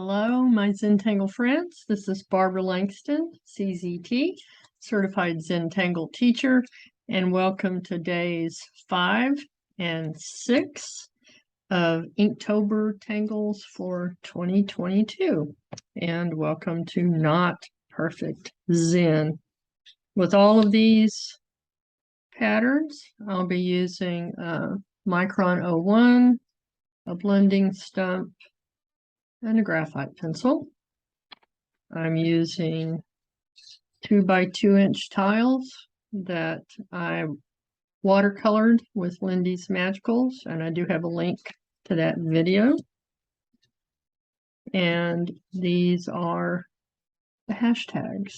Hello, my Zentangle friends. This is Barbara Langston, CZT, Certified Zentangle Teacher, and welcome to days 5 and 6 of Inktober Tangles for 2022. And welcome to Not Perfect Zen. With all of these patterns, I'll be using Micron 01, a blending stump, and a graphite pencil. I'm using 2x2-inch tiles that I watercolored with Lindy's Magicals, and I do have a link to that video. And these are the hashtags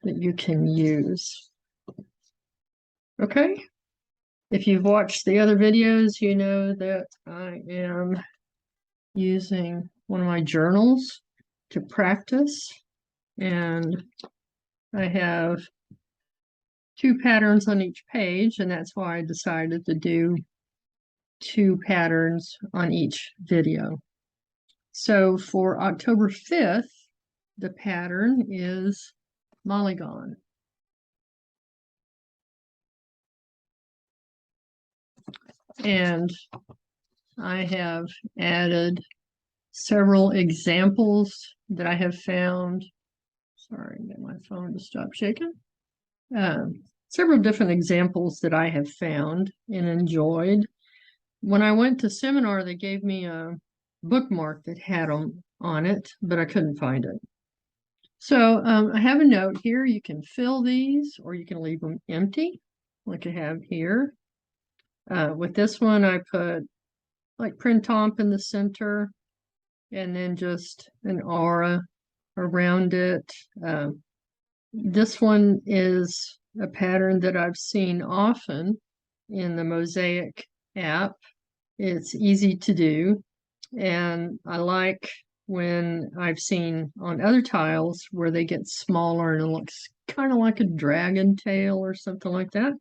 that you can use. Okay, if you've watched the other videos, you know that I am using one of my journals to practice, and I have 2 patterns on each page, and that's why I decided to do 2 patterns on each video. So for October 5th, the pattern is Molygon. And I have added several examples that I have found. Sorry, get my phone to stop shaking. Several different examples that I have found and enjoyed. When I went to seminar, they gave me a bookmark that had them on it, but I couldn't find it. So I have a note here. You can fill these or you can leave them empty, like I have here. With this one, I put like printemps in the center, and then just an aura around it. This one is a pattern that I've seen often in the Mosaic app. It's easy to do, and I like when I've seen on other tiles where they get smaller and it looks kind of like a dragon tail or something like that.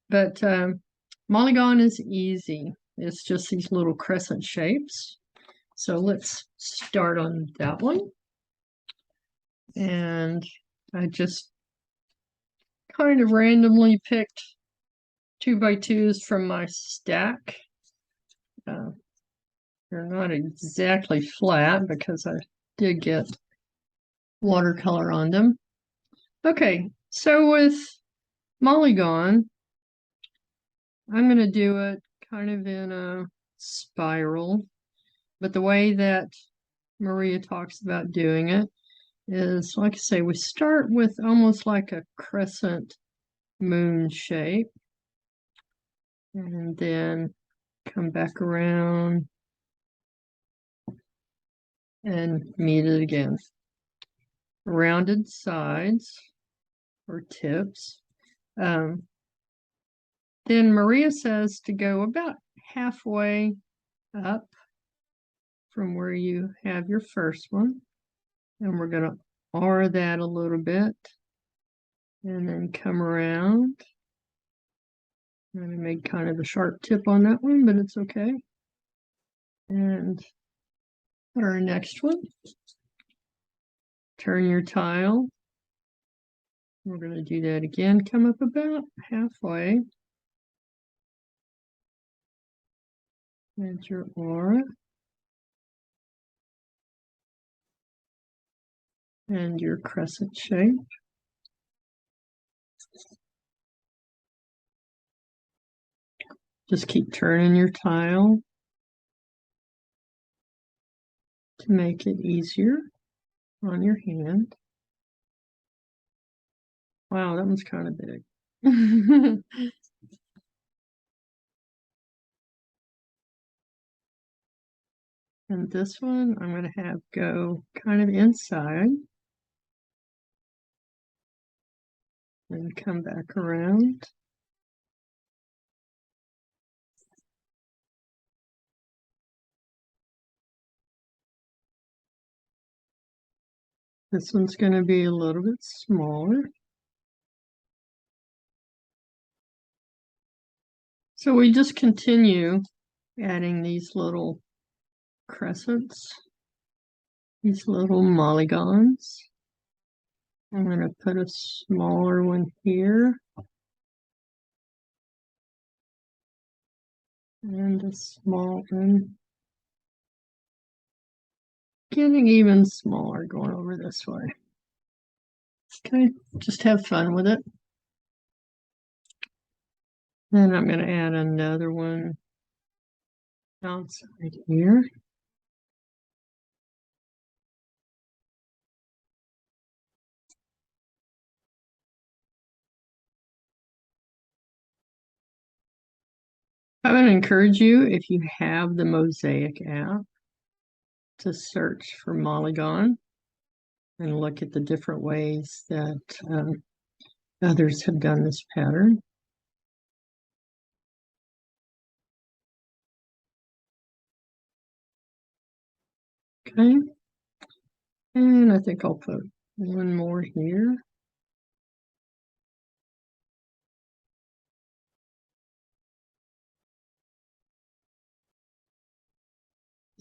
But Molygon is easy. It's just these little crescent shapes. So let's start on that one. And I just kind of randomly picked 2x2s from my stack. They're not exactly flat because I did get watercolor on them. Okay, so with Molygon, I'm going to do it kind of in a spiral. But the way that Maria talks about doing it is, like I say, we start with almost like a crescent moon shape, and then come back around and meet it again. Rounded sides or tips. Then Maria says to go about halfway up from where you have your first one, and we're going to aura that a little bit and then come around. And I made kind of a sharp tip on that one, but it's okay. And our next one, turn your tile. We're going to do that again, come up about halfway. And your aura. And your crescent shape. Just keep turning your tile to make it easier on your hand. Wow, that one's kind of big. And this one I'm going to have go kind of inside and come back around. This one's going to be a little bit smaller. So we just continue adding these little crescents these little Molygons. I'm going to put a smaller one here. And a small one. Getting even smaller going over this way. Okay, just have fun with it. Then I'm going to add another one outside here. I'm going to encourage you, if you have the Mosaic app, to search for Molygon and look at the different ways that others have done this pattern. Okay, and I think I'll put one more here.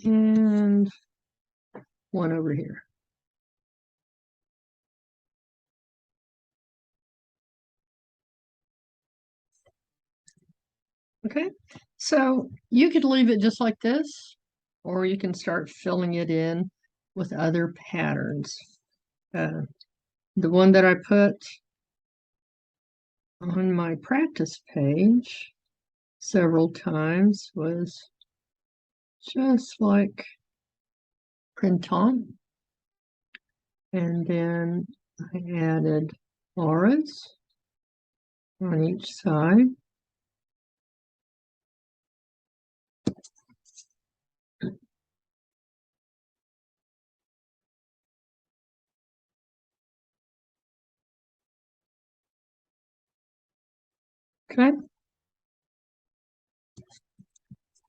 And one over here. Okay, so you could leave it just like this, or you can start filling it in with other patterns. The one that I put on my practice page several times was just like printemps, and then I added auras on each side. Okay,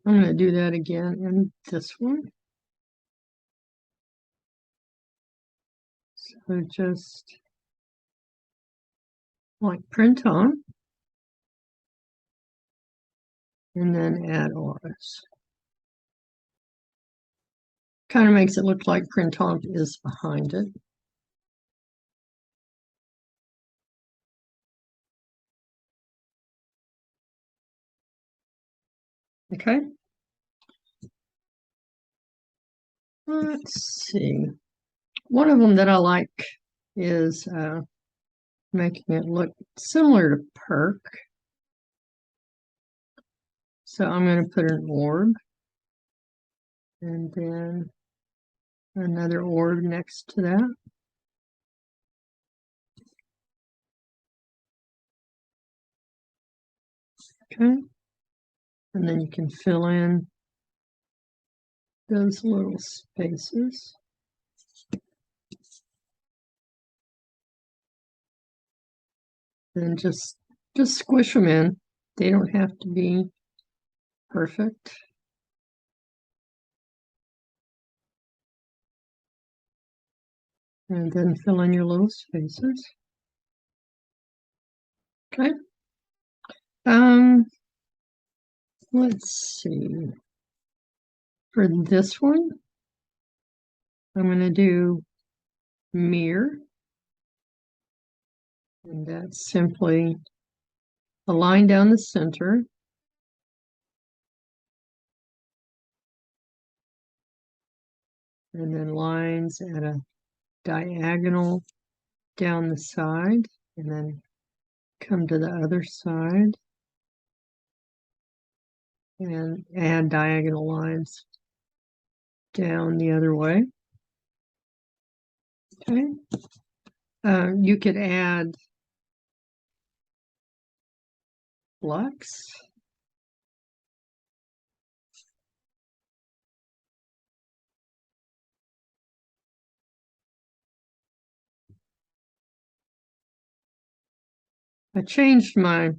I'm going to do that again in this one. So just like printemps, and then add auras. Kind of makes it look like printemps is behind it. Okay. Let's see. One of them that I like is making it look similar to perk. So I'm going to put an orb and then another orb next to that. Okay. And then you can fill in those little spaces. Then just squish them in. They don't have to be perfect. And then fill in your little spaces. Okay. Let's see. For this one, I'm going to do mirror. And that's simply a line down the center. And then lines at a diagonal down the side. And then come to the other side. And add diagonal lines down the other way. Okay. You could add flux. I changed my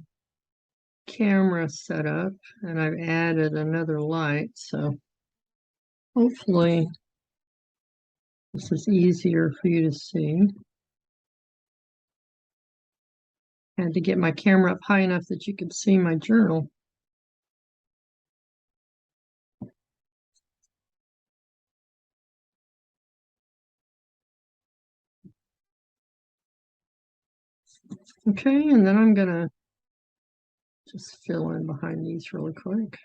camera setup and I've added another light, so hopefully this is easier for you to see. Had to get my camera up high enough that you could see my journal. Okay, and then I'm gonna just fill in behind these really quick.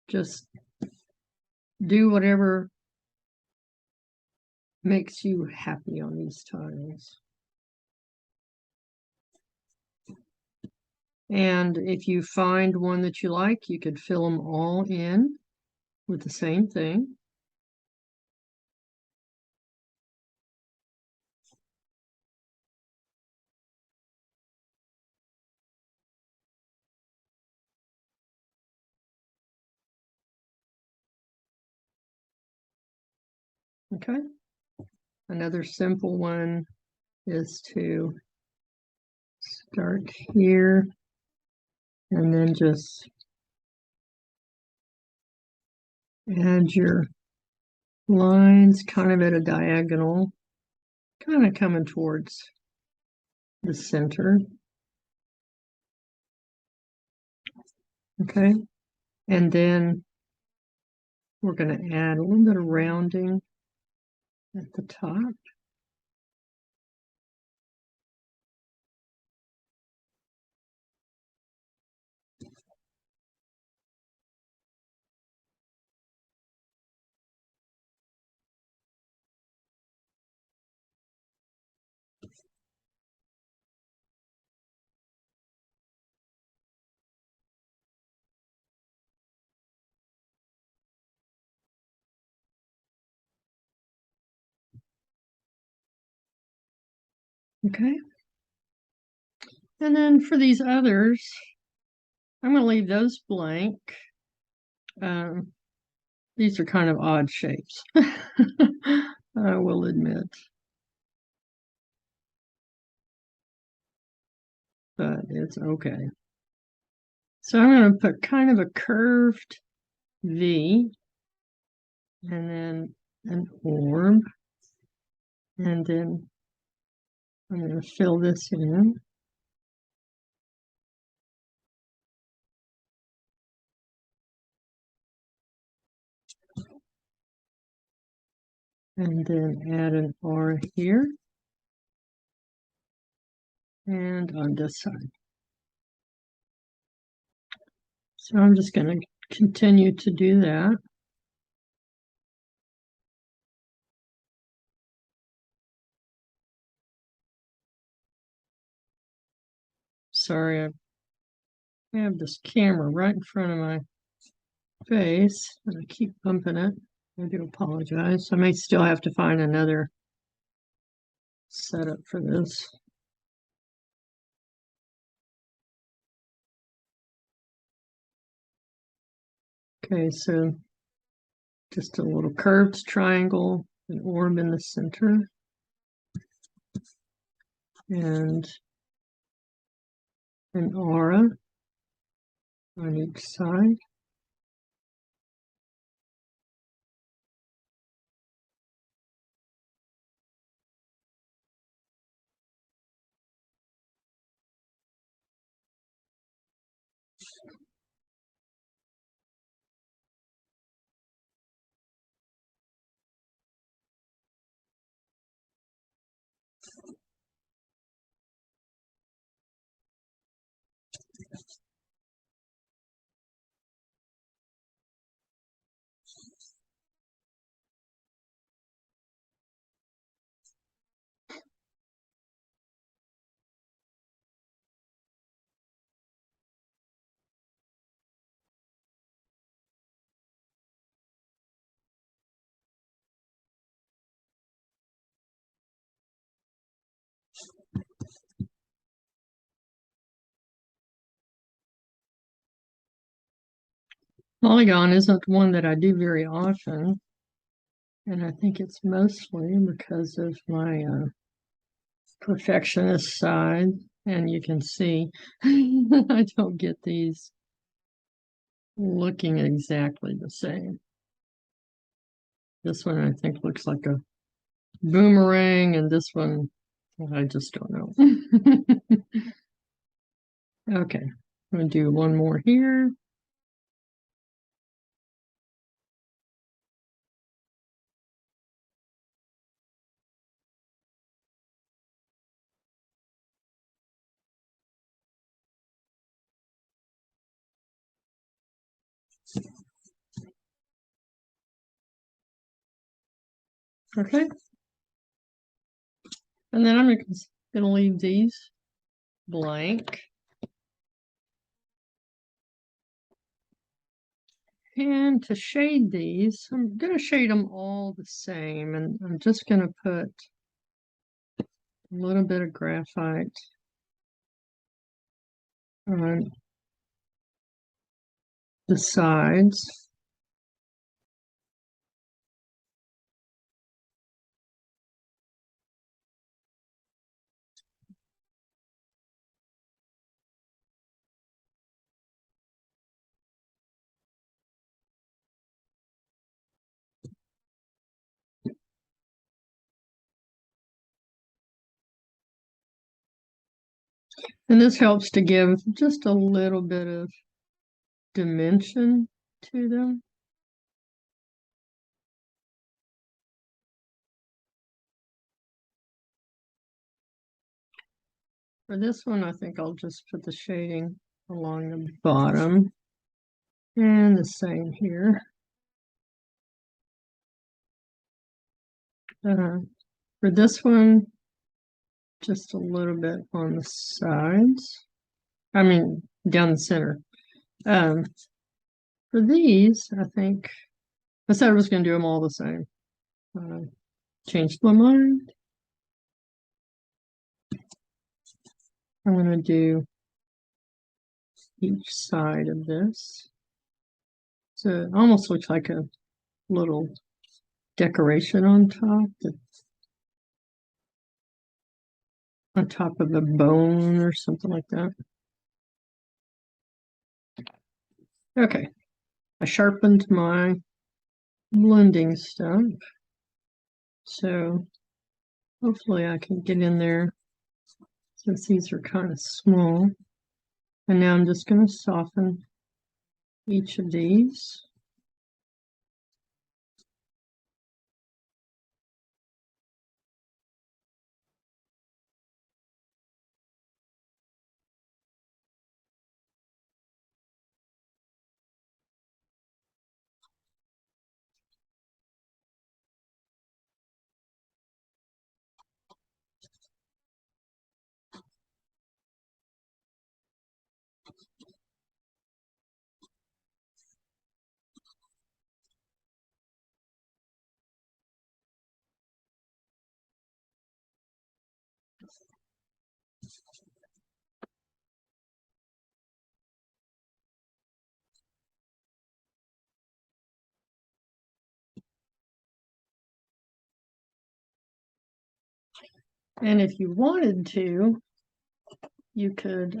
Just do whatever makes you happy on these tiles. And if you find one that you like, you could fill them all in with the same thing. Okay. Another simple one is to start here and then just add your lines kind of at a diagonal, kind of coming towards the center. Okay. And then we're going to add a little bit of rounding at the top. Okay. And then for these others, I'm going to leave those blank. These are kind of odd shapes, I will admit. But it's okay. So I'm going to put kind of a curved V and then an orb. And then I'm going to fill this in. And then add an R here. And on this side. So I'm just going to continue to do that. Sorry, I have this camera right in front of my face, and I keep bumping it. I do apologize. I may still have to find another setup for this. Okay, so just a little curved triangle, an orb in the center, and an aura on each side. Molygon isn't one that I do very often, and I think it's mostly because of my perfectionist side. And you can see I don't get these looking exactly the same. This one I think looks like a boomerang, and this one I just don't know. Okay, I'm going to do one more here. Okay. And then I'm going to leave these blank. And to shade these, I'm going to shade them all the same. And I'm just going to put a little bit of graphite on the sides. And this helps to give just a little bit of dimension to them. For this one, I think I'll just put the shading along the bottom. And the same here. For this one, just a little bit on the sides. I mean, down the center. For these, I think I said I was going to do them all the same. Changed my mind. I'm going to do each side of this. So it almost looks like a little decoration on top. On top of a bone or something like that. Okay. I sharpened my blending stump. So hopefully I can get in there since these are kind of small. And now I'm just going to soften each of these. And if you wanted to, you could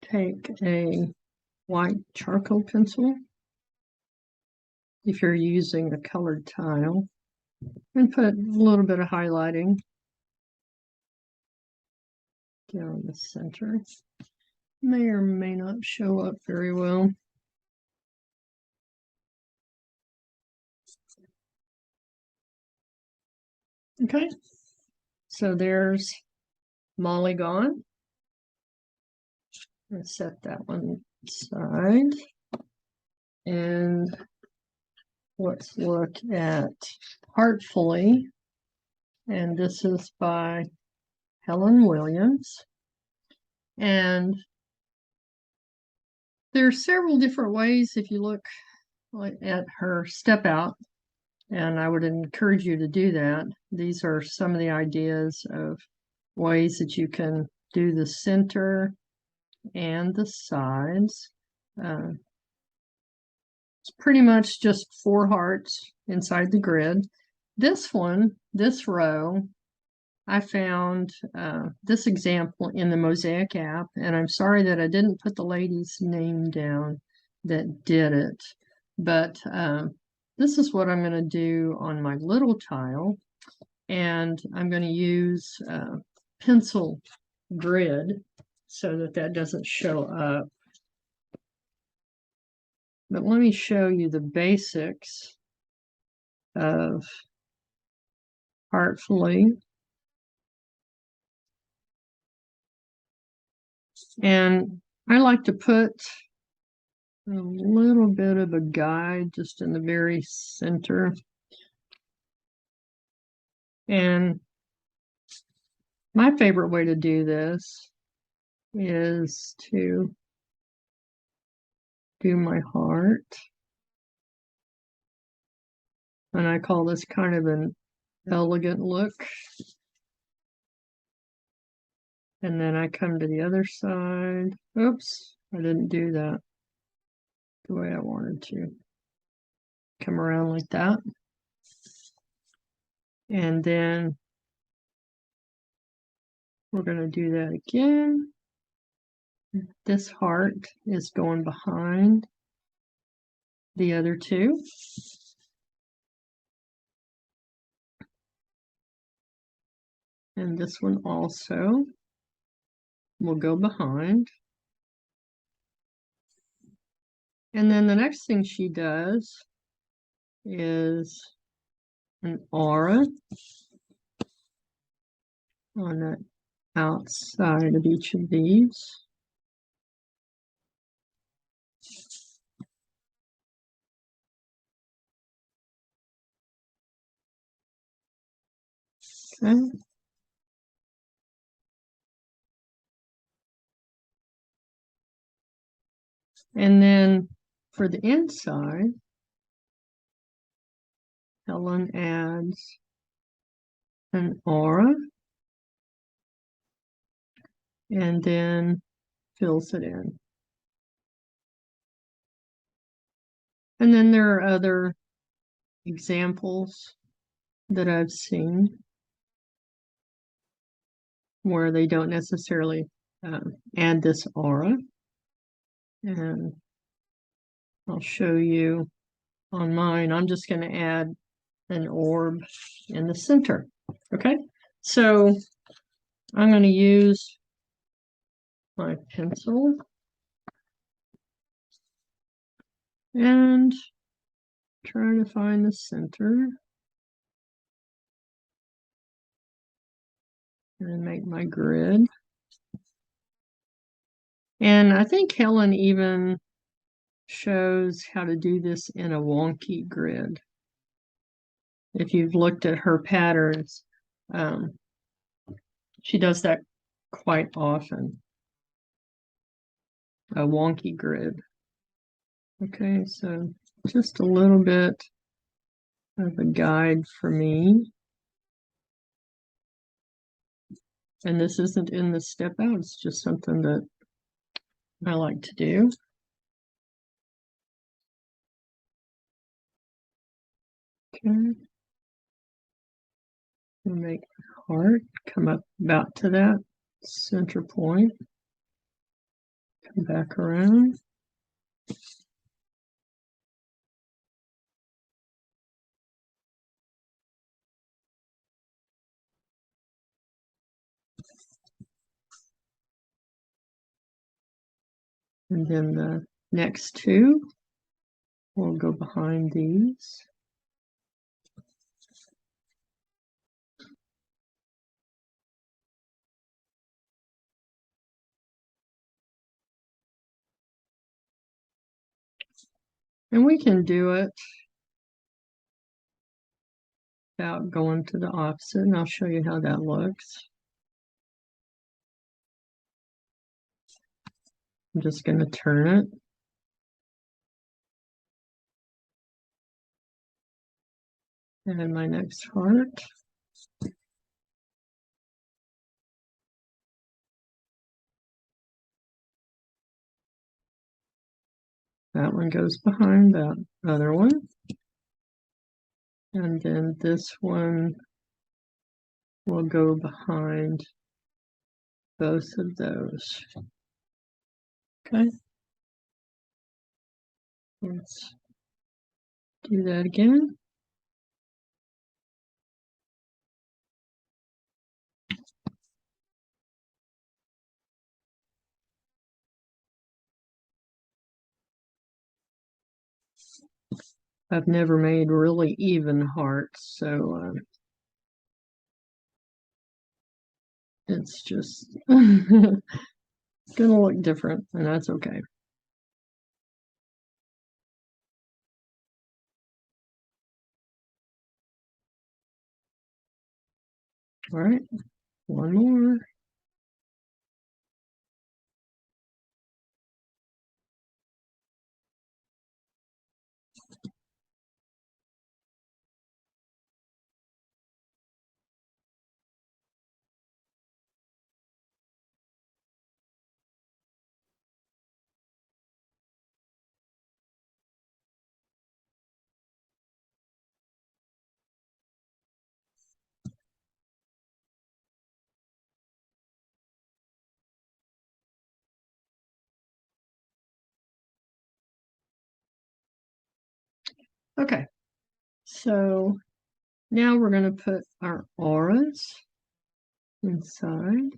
take a white charcoal pencil if you're using a colored tile and put a little bit of highlighting down the center. May or may not show up very well. Okay, so there's Molygon. Let's set that one aside. And let's look at Heartfully. And this is by Helen Williams. And there are several different ways if you look at her step out, and I would encourage you to do that. These are some of the ideas of ways that you can do the center and the sides. It's pretty much just 4 hearts inside the grid. This one, this row, I found this example in the Mosaic app, and I'm sorry that I didn't put the lady's name down that did it, but this is what I'm going to do on my little tile, and I'm going to use pencil grid so that that doesn't show up. But let me show you the basics of Heartfully. And I like to put a little bit of a guide just in the very center. And my favorite way to do this is to do my heart. And I call this kind of an elegant look. And then I come to the other side. Oops, I didn't do that the way I wanted to. Come around like that. And then we're going to do that again. This heart is going behind the other two. And this one also will go behind. And then the next thing she does is an aura on the outside of each of these. Okay. And then for the inside, Helen adds an aura and then fills it in. And then there are other examples that I've seen where they don't necessarily add this aura. And I'll show you on mine. I'm just going to add an orb in the center. Okay, so I'm going to use my pencil and try to find the center and make my grid. And I think Helen even shows how to do this in a wonky grid. If you've looked at her patterns, she does that quite often. A wonky grid. Okay, so just a little bit of a guide for me. And this isn't in the step out, it's just something that I like to do. Okay. We'll make my heart come up about to that center point. Come back around. And then the next two will go behind these. And we can do it without going to the opposite, and I'll show you how that looks. I'm just going to turn it. And my next heart. That one goes behind that other one. And then this one will go behind both of those. Okay. Let's do that again. I've never made really even hearts, so it's just gonna look different, and that's okay. All right, one more. Okay, so now we're going to put our auras inside.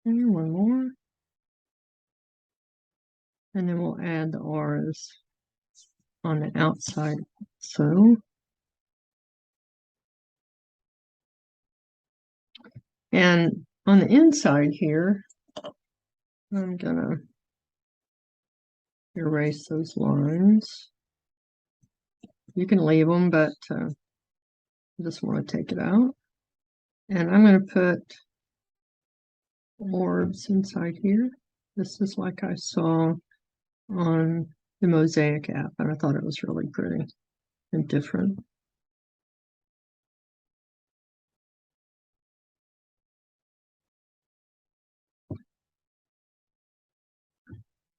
And one more. And then we'll add the auras on the outside. So, and on the inside here, I'm gonna erase those lines. You can leave them, but I just want to take it out. And I'm going to put orbs inside here. This is like I saw on the Mosaic app, and I thought it was really pretty and different.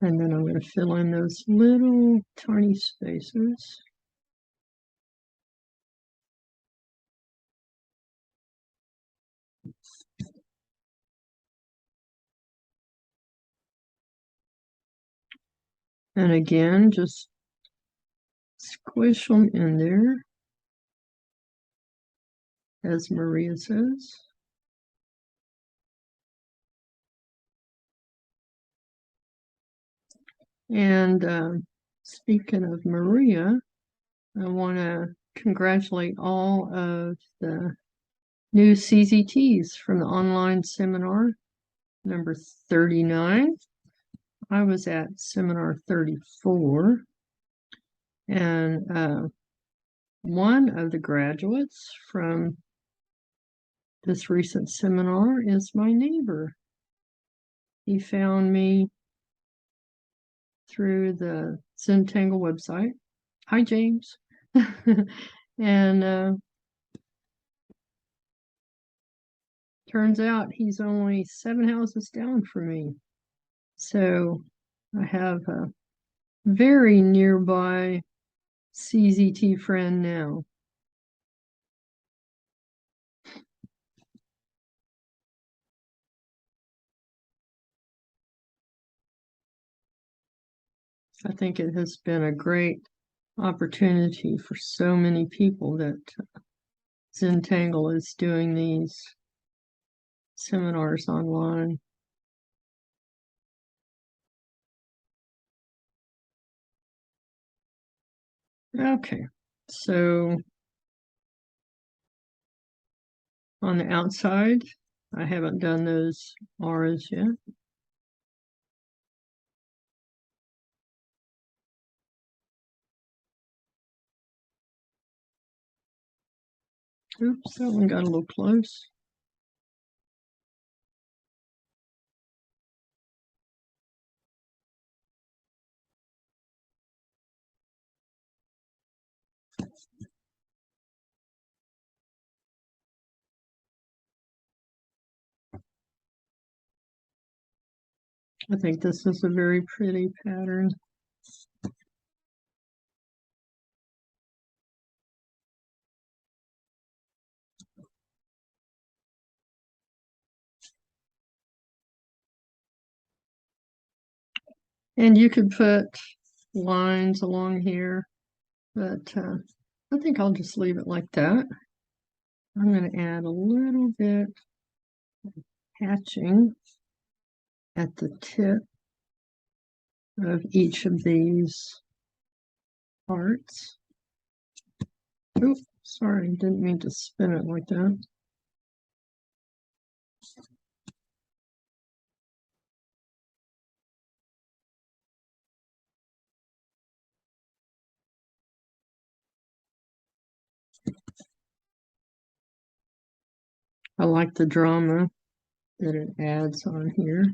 And then I'm going to fill in those little tiny spaces. And again, just squish them in there, as Maria says. And speaking of Maria, I want to congratulate all of the new CZTs from the online seminar number 39. I was at seminar 34, and one of the graduates from this recent seminar is my neighbor. He found me through the Zentangle website. Hi, James. And turns out he's only 7 houses down from me. So I have a very nearby CZT friend now. I think it has been a great opportunity for so many people that Zentangle is doing these seminars online. Okay, so on the outside, I haven't done those auras yet. Oops, that one got a little close. I think this is a very pretty pattern. And you could put lines along here, but I think I'll just leave it like that. I'm going to add a little bit of hatching at the tip of each of these parts. Oh, sorry, didn't mean to spin it like that. I like the drama that it adds on here.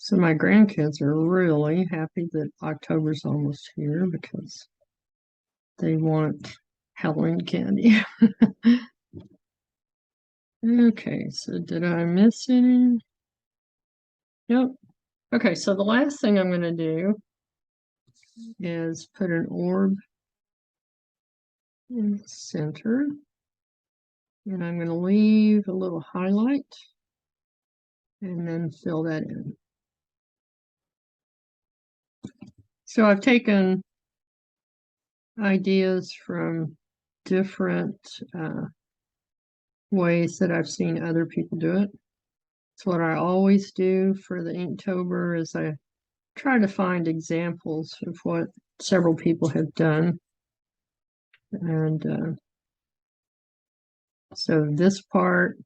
So my grandkids are really happy that October's almost here because they want Halloween candy. Okay, so did I miss any? Yep. Okay, so the last thing I'm going to do is put an orb in the center. And I'm going to leave a little highlight and then fill that in. So I've taken ideas from different ways that I've seen other people do it. It's what I always do for the Inktober is I try to find examples of what several people have done. And so this part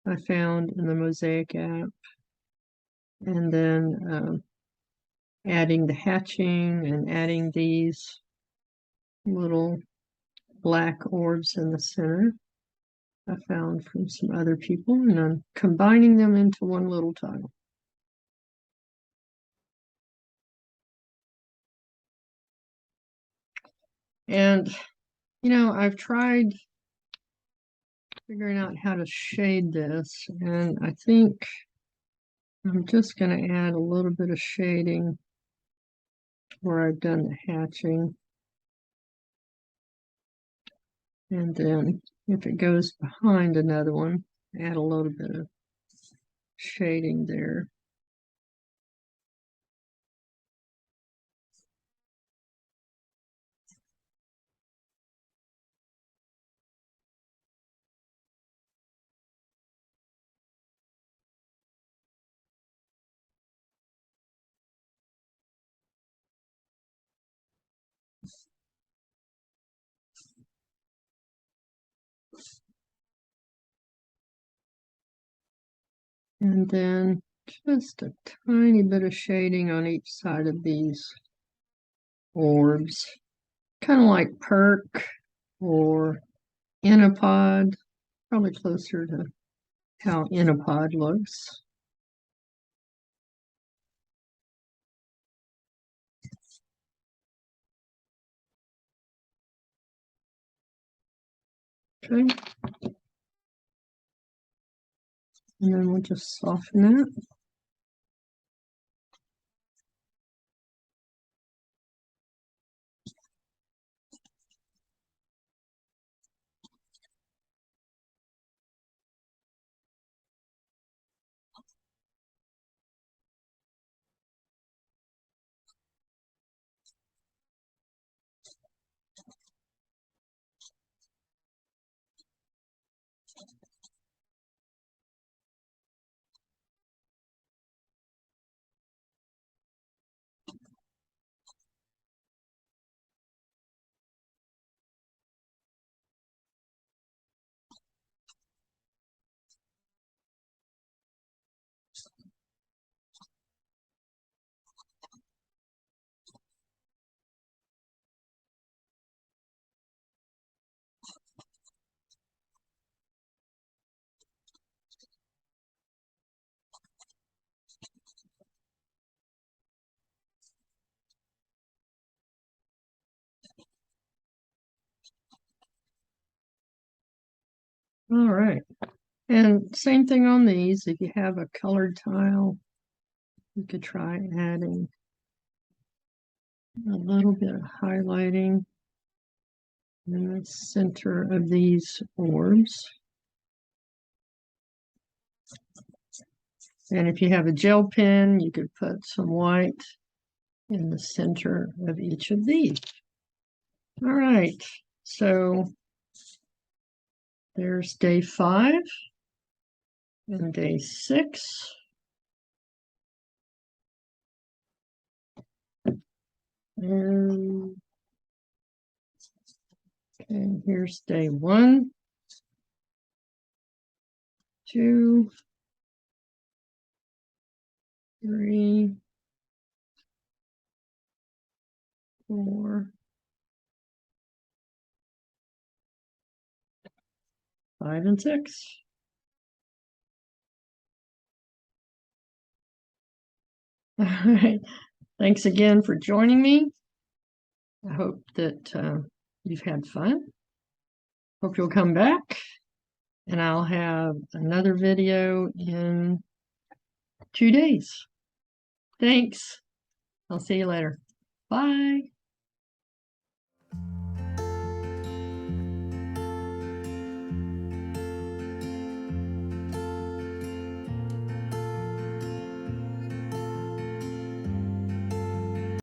I found in the Mosaic app, and then adding the hatching and adding these little black orbs in the center I found from some other people, and I'm combining them into one little tile. And, you know, I've tried figuring out how to shade this, and I think I'm just going to add a little bit of shading where I've done the hatching. And then if it goes behind another one, add a little bit of shading there. And then just a tiny bit of shading on each side of these orbs, kind of like perk or Inapod, probably closer to how Inapod looks. Okay. And then we'll just soften that. All right. And same thing on these. If you have a colored tile, you could try adding a little bit of highlighting in the center of these orbs. And if you have a gel pen, you could put some white in the center of each of these. All right, so there's day 5 and day 6. And okay, here's day 1, 2, 3, 4, 5, and 6. All right. Thanks again for joining me. I hope that you've had fun. Hope you'll come back, and I'll have another video in 2 days. Thanks. I'll see you later. Bye.